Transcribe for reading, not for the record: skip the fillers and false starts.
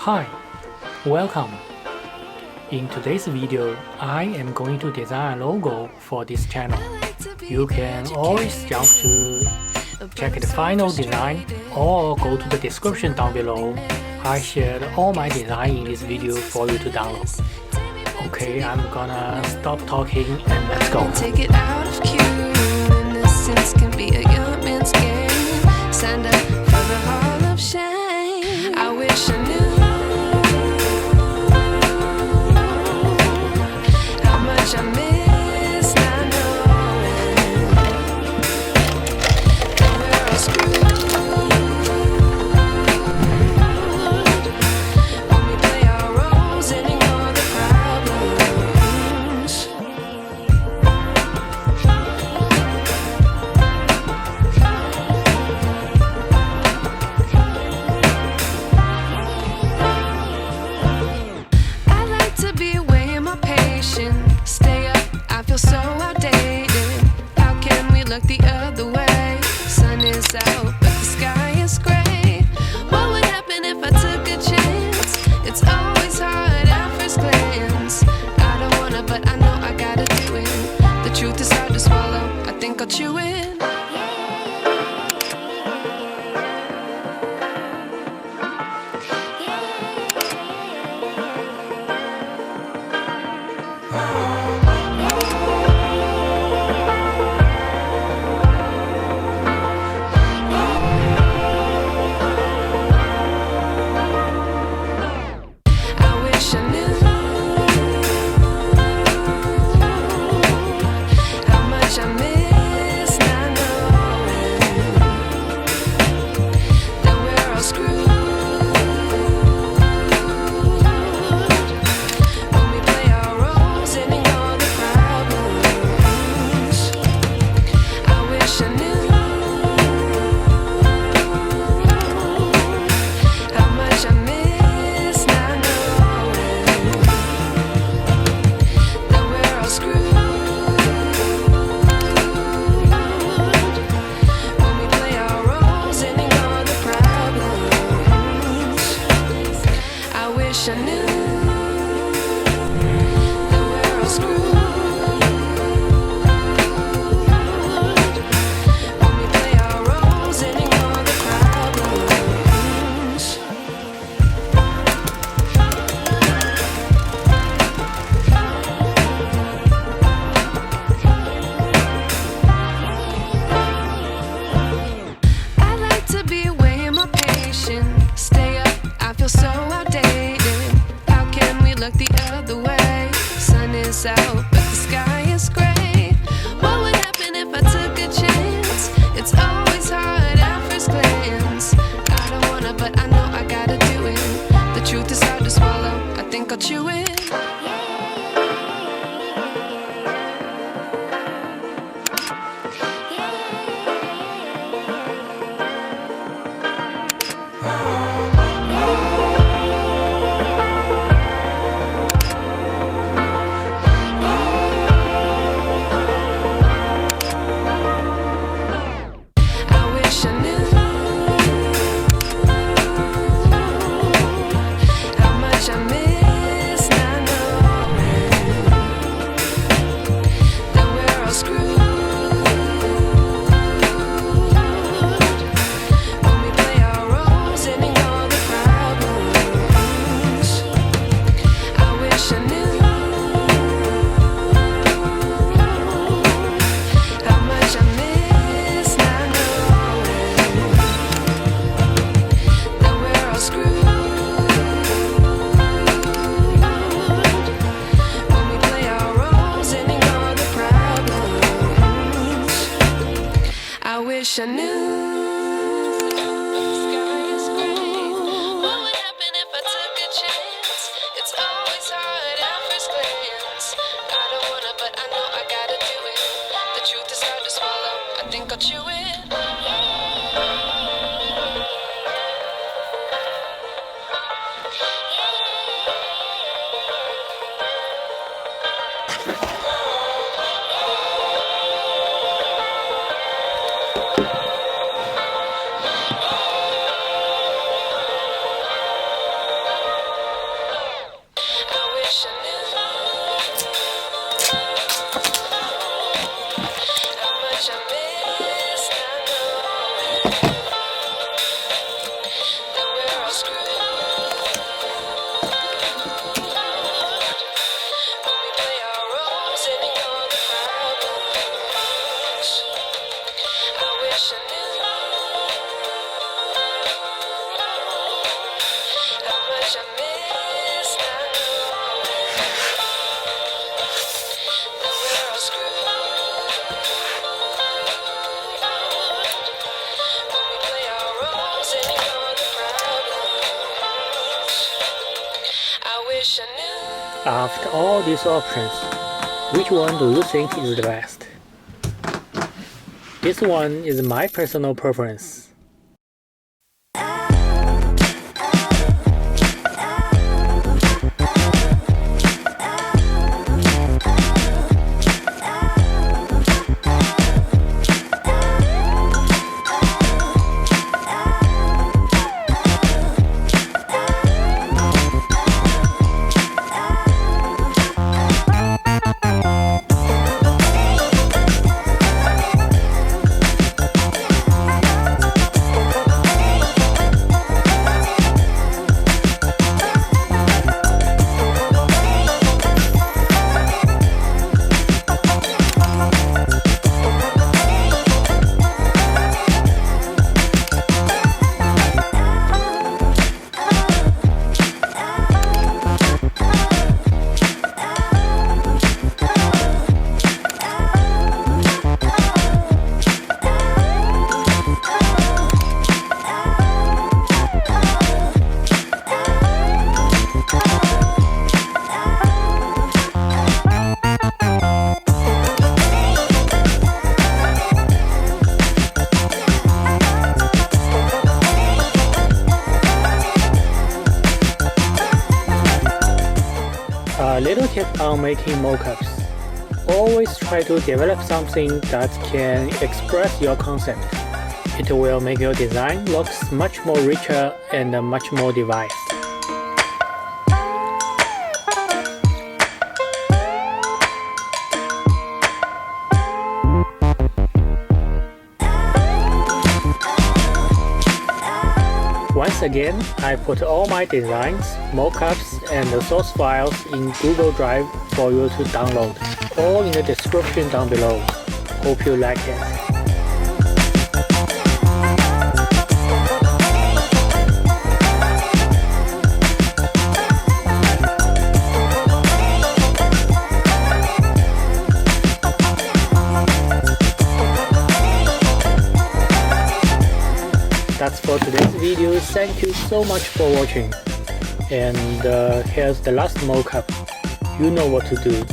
Hi, welcome. In today's video, I am going to design a logo for this channel. You can always jump to check the final design or go to the description down below. I shared all my design in this video for you to download. Okay, I'm gonna stop talking and let's go. Take it out of cue. Innocence can be a young man's game. Stand up for the hall of shame. I wish I knew how much I miss not knowing that we're all screwed when we play our roles and ignore the problems. I like to be away in my patience. Stay up, I feel so outdated. How can we look the other way? Sun is out, but the sky is gray. What would happen if I took a chance? It's always hard at first glance. I don't wanna, but I know I gotta do it. The truth is hard to swallow, I think I'll chew it. I wish I knew how much I miss not knowing that we're all screwed when we play our roles and ignore the problems. I wish I knew how much I miss not knowing that we're all screwed when we play our roles and ignore the problems. I wish I knew that we're all screwed when we play our roles and ignore the problems. I like to be away in my patience. Stay up, I feel so outdated. How can we look the other way? Sun is out, but the sky is gray. What would happen if I took a chance? It's always hard at first glance. I don't wanna, but I know I gotta do it. The truth is hard to swallow, I think I'll chew it. I wish I knew how much I miss not knowing that we're all screwed when we play our roles and ignore the problems. I wish I knew how much I miss not knowing that we're all screwed when we play our roles and ignore the problems. I wish I knew. What would happen if I took a chance? It's always hard at first glance. I don't wanna, but I know I gotta do it. The truth is hard to swallow, I think I'll chew it. much I miss not knowing that we're all screwed. When we play our roles and ignore the problems, I wish I knew how much I miss not knowing that we're all screwed. When we play our roles and ignore the problems, I wish I knew. After all these options, which one do you think is the best? This one is my personal preference. A little tip on making mockups. Always try to develop something that can express your concept. It will make your design look much more richer and much more devised. Once again, I put all my designs, mockups, and the source files in Google Drive for you to download, all in the description down below. Hope you like it. That's for today's video. Thank you so much for watching. And here's the last mockup. You know what to do.